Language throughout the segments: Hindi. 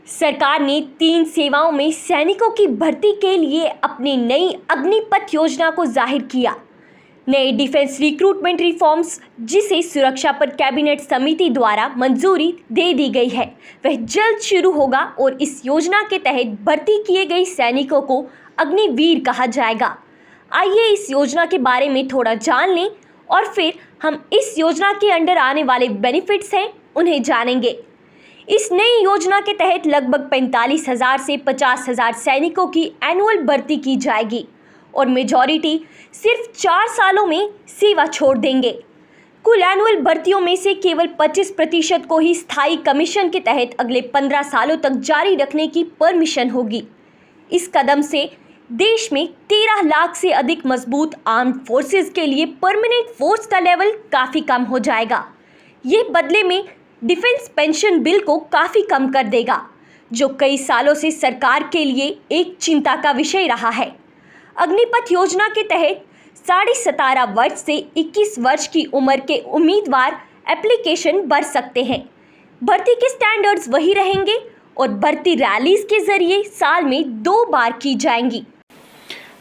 सरकार ने 3 सेवाओं में सैनिकों की भर्ती के लिए अपनी नई अग्निपथ योजना को जाहिर किया। नए डिफेंस रिक्रूटमेंट रिफॉर्म्स, जिसे सुरक्षा पर कैबिनेट समिति द्वारा मंजूरी दे दी गई है, वह जल्द शुरू होगा और इस योजना के तहत भर्ती किए गए सैनिकों को अग्निवीर कहा जाएगा। आइए इस योजना के बारे में थोड़ा जान लें और फिर हम इस योजना के अंडर आने वाले बेनिफिट्स हैं उन्हें जानेंगे। इस नई योजना के तहत लगभग 45,000 से 50,000 सैनिकों की एनुअल भर्ती की जाएगी और मेजॉरिटी सिर्फ 4 सालों में सेवा छोड़ देंगे। कुल एनुअल भर्तियों में से केवल 25% को ही स्थायी कमीशन के तहत अगले 15 सालों तक जारी रखने की परमिशन होगी। इस कदम से देश में 13 लाख से अधिक मजबूत आर्म्ड फोर्सेस के लिए परमानेंट फोर्स का लेवल काफ़ी कम हो जाएगा। ये बदले में डिफेंस पेंशन बिल को काफ़ी कम कर देगा, जो कई सालों से सरकार के लिए एक चिंता का विषय रहा है। अग्निपथ योजना के तहत 17.5 वर्ष से 21 वर्ष की उम्र के उम्मीदवार एप्लीकेशन भर सकते हैं। भर्ती के स्टैंडर्ड्स वही रहेंगे और भर्ती रैलीज के जरिए साल में 2 बार की जाएंगी।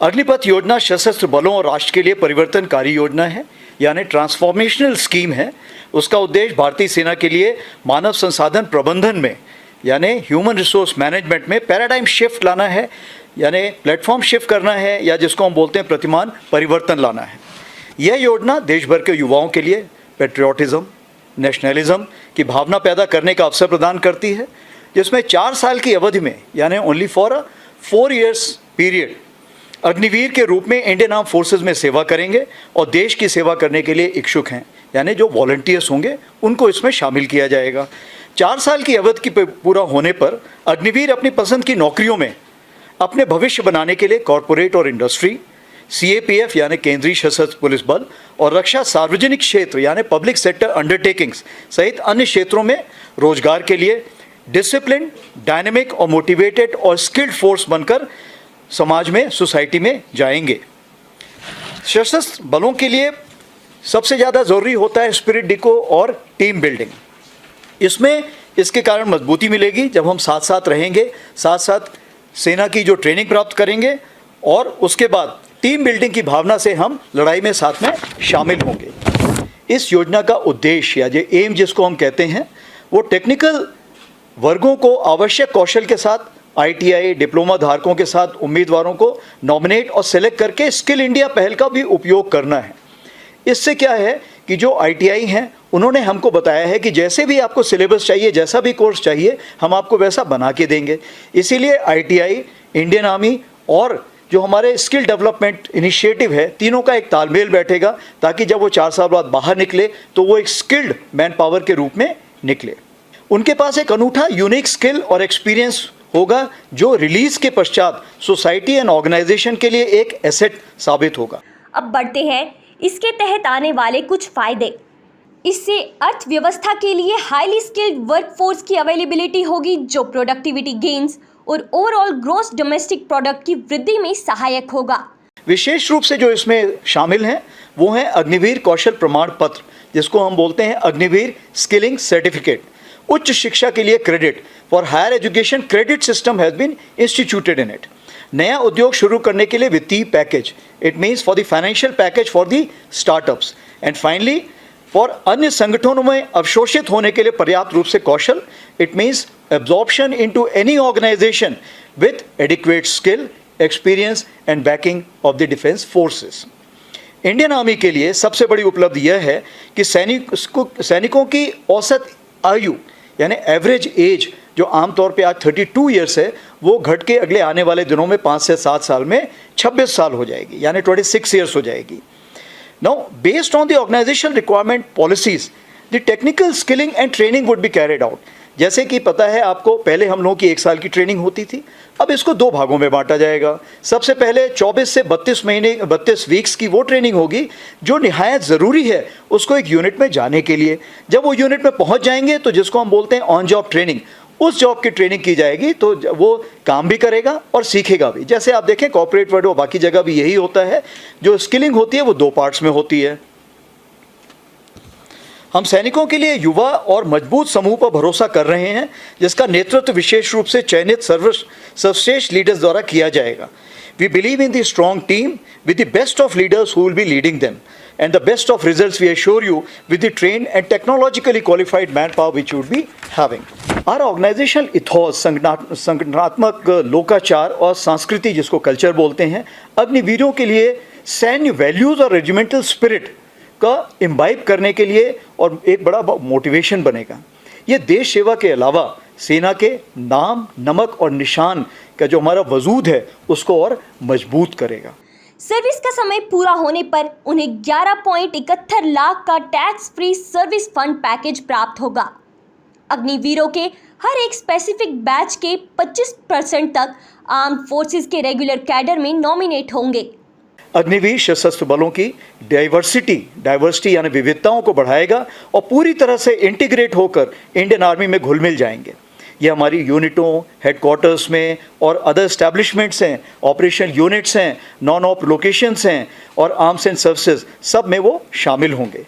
अग्निपथ योजना सशस्त्र बलों और राष्ट्र के लिए परिवर्तनकारी योजना है, यानी ट्रांसफॉर्मेशनल स्कीम है। उसका उद्देश्य भारतीय सेना के लिए मानव संसाधन प्रबंधन में, यानी ह्यूमन रिसोर्स मैनेजमेंट में पैराडाइम शिफ्ट लाना है, यानी प्लेटफॉर्म शिफ्ट करना है, या जिसको हम बोलते हैं प्रतिमान परिवर्तन लाना है। यह योजना देश भर के युवाओं के लिए पेट्रियाटिज्म, नेशनलिज्म की भावना पैदा करने का अवसर प्रदान करती है, जिसमें 4 साल की अवधि में, यानी only for a 4 years period, Agniveer के रूप में इंडियन आर्म फोर्सेस में सेवा करेंगे और देश की सेवा करने के लिए इच्छुक हैं, यानी जो वॉलंटियर्स होंगे उनको इसमें शामिल किया जाएगा। 4 साल की अवधि की पूरा होने पर अग्निवीर अपनी पसंद की नौकरियों में अपने भविष्य बनाने के लिए कॉरपोरेट और इंडस्ट्री, CAPF यानी केंद्रीय सशस्त्र पुलिस बल और रक्षा सार्वजनिक क्षेत्र यानी पब्लिक सेक्टर अंडरटेकिंग्स सहित अन्य क्षेत्रों में रोजगार के लिए डिसिप्लिन, डायनेमिक और मोटिवेटेड और स्किल्ड फोर्स बनकर समाज में, सोसाइटी में जाएंगे। सशस्त्र बलों के लिए सबसे ज़्यादा ज़रूरी होता है स्पिरिट डिको और टीम बिल्डिंग। इसमें इसके कारण मजबूती मिलेगी जब हम साथ साथ रहेंगे, साथ साथ सेना की जो ट्रेनिंग प्राप्त करेंगे और उसके बाद टीम बिल्डिंग की भावना से हम लड़ाई में साथ में शामिल होंगे। इस योजना का उद्देश्य या जो एम जिसको हम कहते हैं, वो टेक्निकल वर्गों को आवश्यक कौशल के साथ ITI डिप्लोमा धारकों के साथ उम्मीदवारों को नॉमिनेट और सेलेक्ट करके स्किल इंडिया पहल का भी उपयोग करना है। इससे क्या है कि जो ITI हैं उन्होंने हमको बताया है कि जैसे भी आपको सिलेबस चाहिए, जैसा भी कोर्स चाहिए, हम आपको वैसा बना के देंगे। इसीलिए ITI, इंडियन आर्मी और जो हमारे स्किल डेवलपमेंट इनिशिएटिव है, तीनों का एक तालमेल बैठेगा ताकि जब वो 4 साल बाद बाहर निकले तो वो एक स्किल्ड मैन पावर के रूप में निकले। उनके पास एक अनूठा यूनिक स्किल और एक्सपीरियंस होगा जो रिलीज के पश्चात सोसाइटी एंड ऑर्गेनाइजेशन के लिए एक एसेट साबित होगा। अब बढ़ते हैं इसके तहत आने वाले कुछ फायदे। इससे अर्थव्यवस्था के लिए हाईली स्किल्ड वर्कफोर्स की अवेलेबिलिटी होगी, जो प्रोडक्टिविटी गेन्स और ओवरऑल ग्रॉस डोमेस्टिक प्रोडक्ट की वृद्धि में सहायक होगा। विशेष रूप से जो इसमें शामिल हैं वो हैं अग्निवीर कौशल प्रमाण पत्र, जिसको हम बोलते हैं अग्निवीर स्किलिंग सर्टिफिकेट। उच्च शिक्षा के लिए credit for higher education credit system has been instituted in it. नया उद्योग शुरू करने के लिए वित्तीय package, it means for the financial package for the startups. And finally for अन्य संगठनों में अवशोषित होने के लिए पर्याप्त रूप से कौशल, it means absorption into any organisation with adequate skill, experience and backing of the defence forces. Indian Army के लिए सबसे बड़ी उपलब्धि यह है कि सैनिकों की औसत आयु यानी एवरेज एज जो आमतौर पे आज 32 ईयर्स है, वो घट के अगले आने वाले दिनों में 5 से 7 साल में 26 साल हो जाएगी, यानी 26 ईयर्स हो जाएगी। Now based on the organizational requirement policies, the technical skilling and training would be carried out. जैसे कि पता है आपको, पहले हम लोगों की 1 साल की ट्रेनिंग होती थी, अब इसको 2 भागों में बांटा जाएगा। सबसे पहले 24 से 32 वीक्स की वो ट्रेनिंग होगी जो निहायत ज़रूरी है उसको एक यूनिट में जाने के लिए। जब वो यूनिट में पहुंच जाएंगे तो जिसको हम बोलते हैं ऑन जॉब ट्रेनिंग, उस जॉब की ट्रेनिंग की जाएगी, तो वो काम भी करेगा और सीखेगा भी। जैसे आप देखें कॉर्पोरेट वर्ल्ड और बाकी जगह भी यही होता है, जो स्किलिंग होती है वो 2 पार्ट्स में होती है। हम सैनिकों के लिए युवा और मजबूत समूह पर भरोसा कर रहे हैं, जिसका नेतृत्व विशेष रूप से चयनित सर्वश्रेष्ठ लीडर्स द्वारा किया जाएगा. We believe in the strong team with the best of leaders who will be leading them, and the best of results we assure you with the trained and technologically qualified manpower which you would be having. Our organizational ethos, संगठनात्मक लोकाचार और संस्कृति जिसको कल्चर बोलते हैं, अग्निवीरों के लिए सैन्य वैल्यूज़ और रेजिमेंटल स्पिरिट का इम्बाइब करने के लिए और एक बड़ा मोटिवेशन बनेगा. ये देश सेवा के अलावा सेना के नाम, नमक और निशान का जो हमारा वजूद है उसको और मजबूत करेगा. सर्विस का समय पूरा होने पर उन्हें 11.71 लाख का tax free service fund package प्राप्त होगा. अग्निवीरों के हर एक स्पेसिफिक बैच के 25% तक आर्म फोर्सेस के रेगुलर कैडर में नॉमिनेट होंगे. अग्निवीर सशस्त्र बलों की डाइवर्सिटी यानी विविधताओं को बढ़ाएगा और पूरी तरह से इंटीग्रेट होकर इंडियन आर्मी में घुल मिल जाएंगे. ये हमारी यूनिटों, हेडक्वार्टर्स में और अदर एस्टैब्लिशमेंट्स हैं, ऑपरेशनल यूनिट्स हैं, नॉन ऑप लोकेशंस हैं और आर्म्स एंड सर्विसेज, सब में वो शामिल होंगे.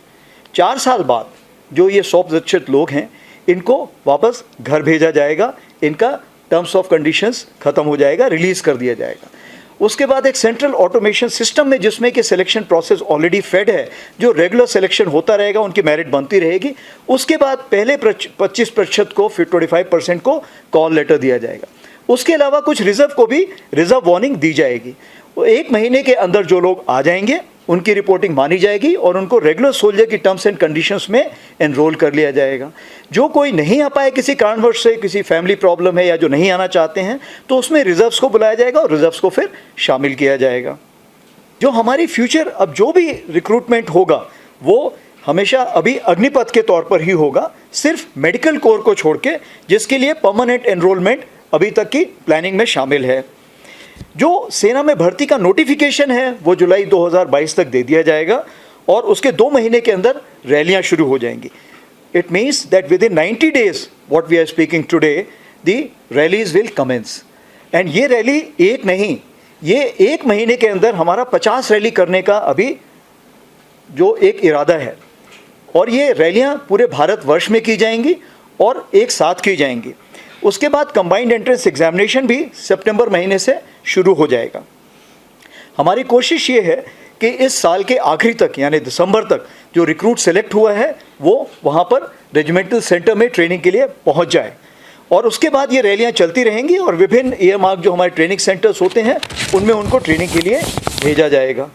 4 साल बाद जो ये 100% लोग हैं इनको वापस घर भेजा जाएगा. इनका टर्म्स ऑफ कंडीशंस ख़त्म हो जाएगा, रिलीज़ कर दिया जाएगा. उसके बाद एक सेंट्रल ऑटोमेशन सिस्टम में जिसमें कि सिलेक्शन प्रोसेस ऑलरेडी फेड है, जो रेगुलर सिलेक्शन होता रहेगा, उनकी मेरिट बनती रहेगी. उसके बाद पहले 25% को, फिर 25% को कॉल लेटर दिया जाएगा. उसके अलावा कुछ रिजर्व को भी रिजर्व वार्निंग दी जाएगी. 1 महीने के अंदर जो लोग आ जाएंगे उनकी रिपोर्टिंग मानी जाएगी और उनको रेगुलर सोल्जर की टर्म्स एंड कंडीशंस में एनरोल कर लिया जाएगा. जो कोई नहीं आ पाए किसी कारणवश से, किसी फैमिली प्रॉब्लम है या जो नहीं आना चाहते हैं, तो उसमें रिजर्व्स को बुलाया जाएगा और रिजर्व्स को फिर शामिल किया जाएगा. जो हमारी फ्यूचर अब जो भी रिक्रूटमेंट होगा वो हमेशा अभी अग्निपथ के तौर पर ही होगा, सिर्फ मेडिकल कोर को छोड़ के, जिसके लिए परमानेंट एनरोलमेंट अभी तक की प्लानिंग में शामिल है. जो सेना में भर्ती का नोटिफिकेशन है वो जुलाई 2022 तक दे दिया जाएगा और उसके 2 महीने के अंदर रैलियां शुरू हो जाएंगी. It means that within 90 days what we are speaking today the rallies will commence. And ये रैली एक नहीं, ये 1 महीने के अंदर हमारा 50 रैली करने का अभी जो एक इरादा है और ये रैलियां पूरे भारतवर्ष में की जाएंगी और एक साथ की जाएंगी. उसके बाद कंबाइंड एंट्रेंस एग्जामिनेशन भी सितंबर महीने से शुरू हो जाएगा. हमारी कोशिश ये है कि इस साल के आखिरी तक यानी दिसंबर तक जो रिक्रूट सेलेक्ट हुआ है वो वहाँ पर रेजिमेंटल सेंटर में ट्रेनिंग के लिए पहुँच जाए और उसके बाद ये रैलियाँ चलती रहेंगी और विभिन्न एयरमार्क जो हमारे ट्रेनिंग सेंटर्स होते हैं उनमें उनको ट्रेनिंग के लिए भेजा जाएगा.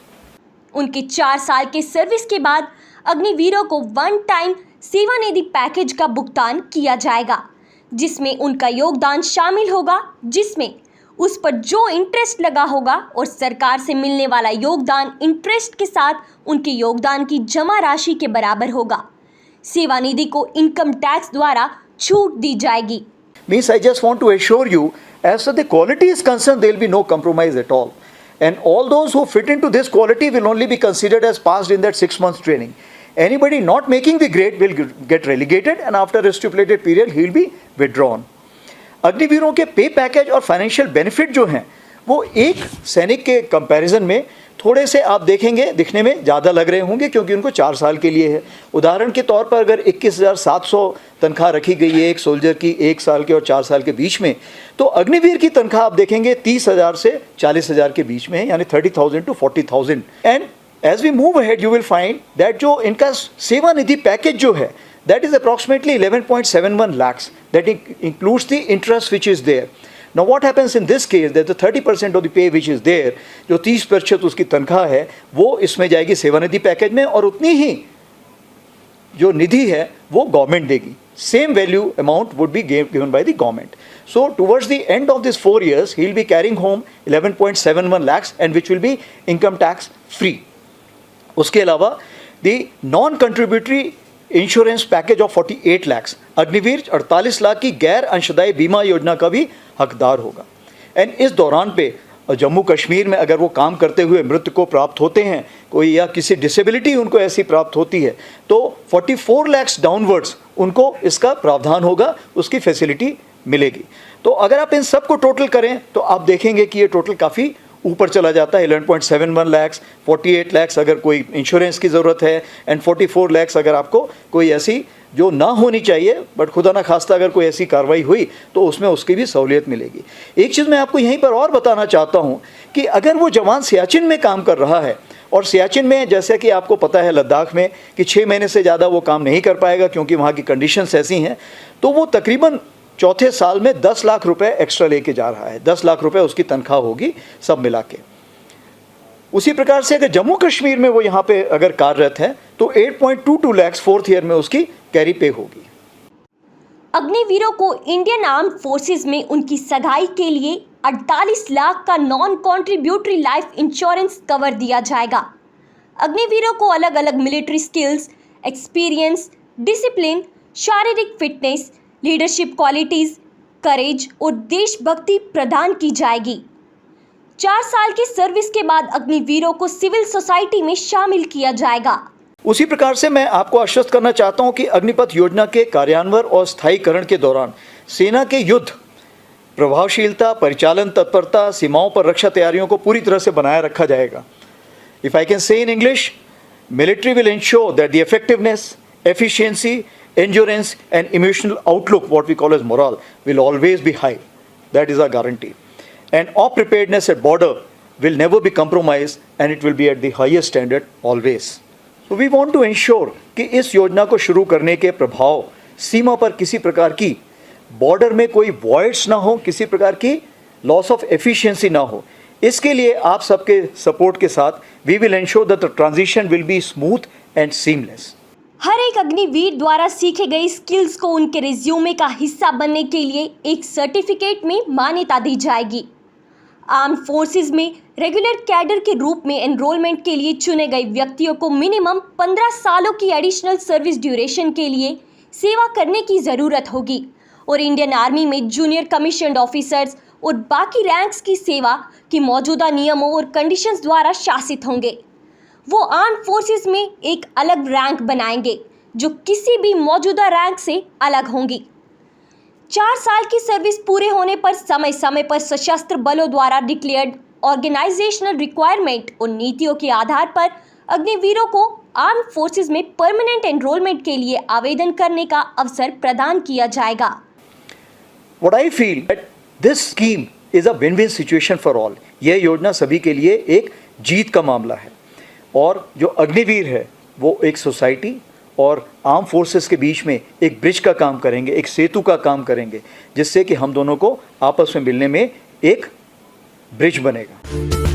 उनके 4 साल के सर्विस के बाद अग्निवीरों को 1 टाइम सेवानिधि पैकेज का भुगतान किया जाएगा, जिसमें उनका योगदान शामिल होगा, जिसमें उस पर जो इंटरेस्ट लगा होगा और सरकार से मिलने वाला योगदान इंटरेस्ट के साथ उनके योगदान की जमा राशि के बराबर होगा. सेवानिधि को इनकम टैक्स द्वारा छूट दी जाएगी. Means I just want to assure you, as far as the quality is concerned, there will be no compromise at all. And all those who fit into this quality will only be considered as passed in that 6 months training. Anybody not making the grade will get relegated and after a stipulated period he will be withdrawn. अग्निवीरों के पे पैकेज और फाइनेंशियल बेनिफिट जो हैं वो एक सैनिक के कंपैरिजन में थोड़े से आप देखेंगे दिखने में ज़्यादा लग रहे होंगे क्योंकि उनको 4 साल के लिए है. उदाहरण के तौर पर अगर 21,700 तनख्वाह रखी गई है एक सोल्जर की 1 साल के और 4 साल के बीच में, तो अग्निवीर की तनख्वाह आप देखेंगे 30,000 से 40,000 के बीच में है, यानी 30,000 to 40,000. And as we move ahead you will find that जो इनका सेवानिधि पैकेज जो है that is approximately 11.71 lakhs. That includes the interest which is there. Now what happens in this case that the 30% of the pay which is there, जो 30% उसकी तनख्वाह है वो इसमें जाएगी सेवानिधि पैकेज में और उतनी ही जो निधि है वो गवर्नमेंट देगी. Same value amount would be given by the government. So towards the end of this 4 years he will be carrying home 11.71 lakhs and which will be income tax free. उसके अलावा the non-contributory insurance package of 48 lakh, Agniveer 48 lakh की गैर अंशदायी बीमा योजना का भी हकदार होगा. एंड इस दौरान पे जम्मू कश्मीर में अगर वो काम करते हुए मृत्यु को प्राप्त होते हैं कोई या किसी डिसेबिलिटी उनको ऐसी प्राप्त होती है तो 44 लाख डाउनवर्ड्स उनको इसका प्रावधान होगा, उसकी फैसिलिटी मिलेगी. तो अगर आप इन सब को टोटल करें तो आप देखेंगे कि ये टोटल काफ़ी ऊपर चला जाता है 11.71 lakhs, 48 lakhs अगर कोई इंश्योरेंस की ज़रूरत है, एंड 44 lakhs अगर आपको कोई ऐसी जो ना होनी चाहिए बट खुदा ना खास्ता अगर कोई ऐसी कार्रवाई हुई तो उसमें उसकी भी सहूलियत मिलेगी। एक चीज़ मैं आपको यहीं पर और बताना चाहता हूँ कि अगर वो जवान सियाचिन में काम कर रहा है, और सियाचिन में जैसे कि आपको पता है लद्दाख में कि 6 महीने से ज़्यादा वो काम नहीं कर पाएगा क्योंकि वहाँ की कंडीशंस ऐसी हैं, तो वो तकरीबन चौथे साल में 10 लाख रुपए एक्स्ट्रा लेके जा रहा है। 10 लाख रुपए उसकी तनख्वाह होगी सब मिला के। उसी प्रकार से अगर जम्मू कश्मीर में वो यहाँ पे अगर कार्यरत है तो 8.22 lakhs 4th ईयर में उसकी कैरी पे होगी। अग्निवीरों को इंडियन आर्म फोर्सेज में उनकी सगाई के लिए 48 लाख का non contributory life insurance cover दिया जाएगा। अग्निवीरों को अलग अलग मिलिट्री स्किल्स, एक्सपीरियंस, डिसिप्लिन, शारीरिक फिटनेस, लीडरशिप क्वालिटीज, करेज और देशभक्ति प्रदान की जाएगी। 4 साल की सर्विस के बाद अग्निवीरों को सिविल सोसाइटी में शामिल किया जाएगा। उसी प्रकार से मैं आपको आश्वस्त करना चाहता हूं कि अग्निपथ योजना के कार्यान्वयन और स्थायीकरण के दौरान सेना के युद्ध प्रभावशीलता, परिचालन तत्परता, सीमाओं पर रक्षा तैयारियों को पूरी तरह से बनाए रखा जाएगा। If I can say in English, military will ensure that the effectiveness, efficiency, endurance and emotional outlook, what we call as morale, will always be high. That is our guarantee. And our preparedness at border will never be compromised and it will be at the highest standard always. So we want to ensure कि इस योजना को शुरू करने के प्रभाव सीमा पर किसी प्रकार की बॉर्डर में कोई वॉइड्स ना हो, किसी प्रकार की लॉस ऑफ एफिशिएंसी ना हो। इसके लिए आप सबके सपोर्ट के साथ we will ensure that the transition will be smooth and seamless. हर एक अग्निवीर द्वारा सीखे गए स्किल्स को उनके रिज्यूमे का हिस्सा बनने के लिए एक सर्टिफिकेट में मान्यता दी जाएगी। आर्म फोर्सेज में रेगुलर कैडर के रूप में एनरोलमेंट के लिए चुने गए व्यक्तियों को मिनिमम 15 सालों की एडिशनल सर्विस ड्यूरेशन के लिए सेवा करने की ज़रूरत होगी और इंडियन आर्मी में जूनियर कमीशन्ड ऑफिसर्स और बाकी रैंक्स की सेवा की मौजूदा नियमों और कंडीशंस द्वारा शासित होंगे। वो आर्म फोर्सेस में एक अलग रैंक बनाएंगे जो किसी भी मौजूदा रैंक से अलग होंगी। 4 साल की सर्विस पूरे होने पर समय समय पर सशस्त्र बलों द्वारा डिक्लेयर्ड ऑर्गेनाइजेशनल रिक्वायरमेंट और नीतियों के आधार पर अग्निवीरों को आर्म फोर्सेस में परमानेंट एनरोलमेंट के लिए आवेदन करने का अवसर प्रदान किया जाएगा। What I feel that this scheme is a win-win situation for all. यह योजना सभी के लिए एक जीत का मामला है और जो अग्निवीर है वो एक सोसाइटी और आर्म फोर्सेस के बीच में एक ब्रिज का काम करेंगे, एक सेतु का काम करेंगे, जिससे कि हम दोनों को आपस में मिलने में एक ब्रिज बनेगा।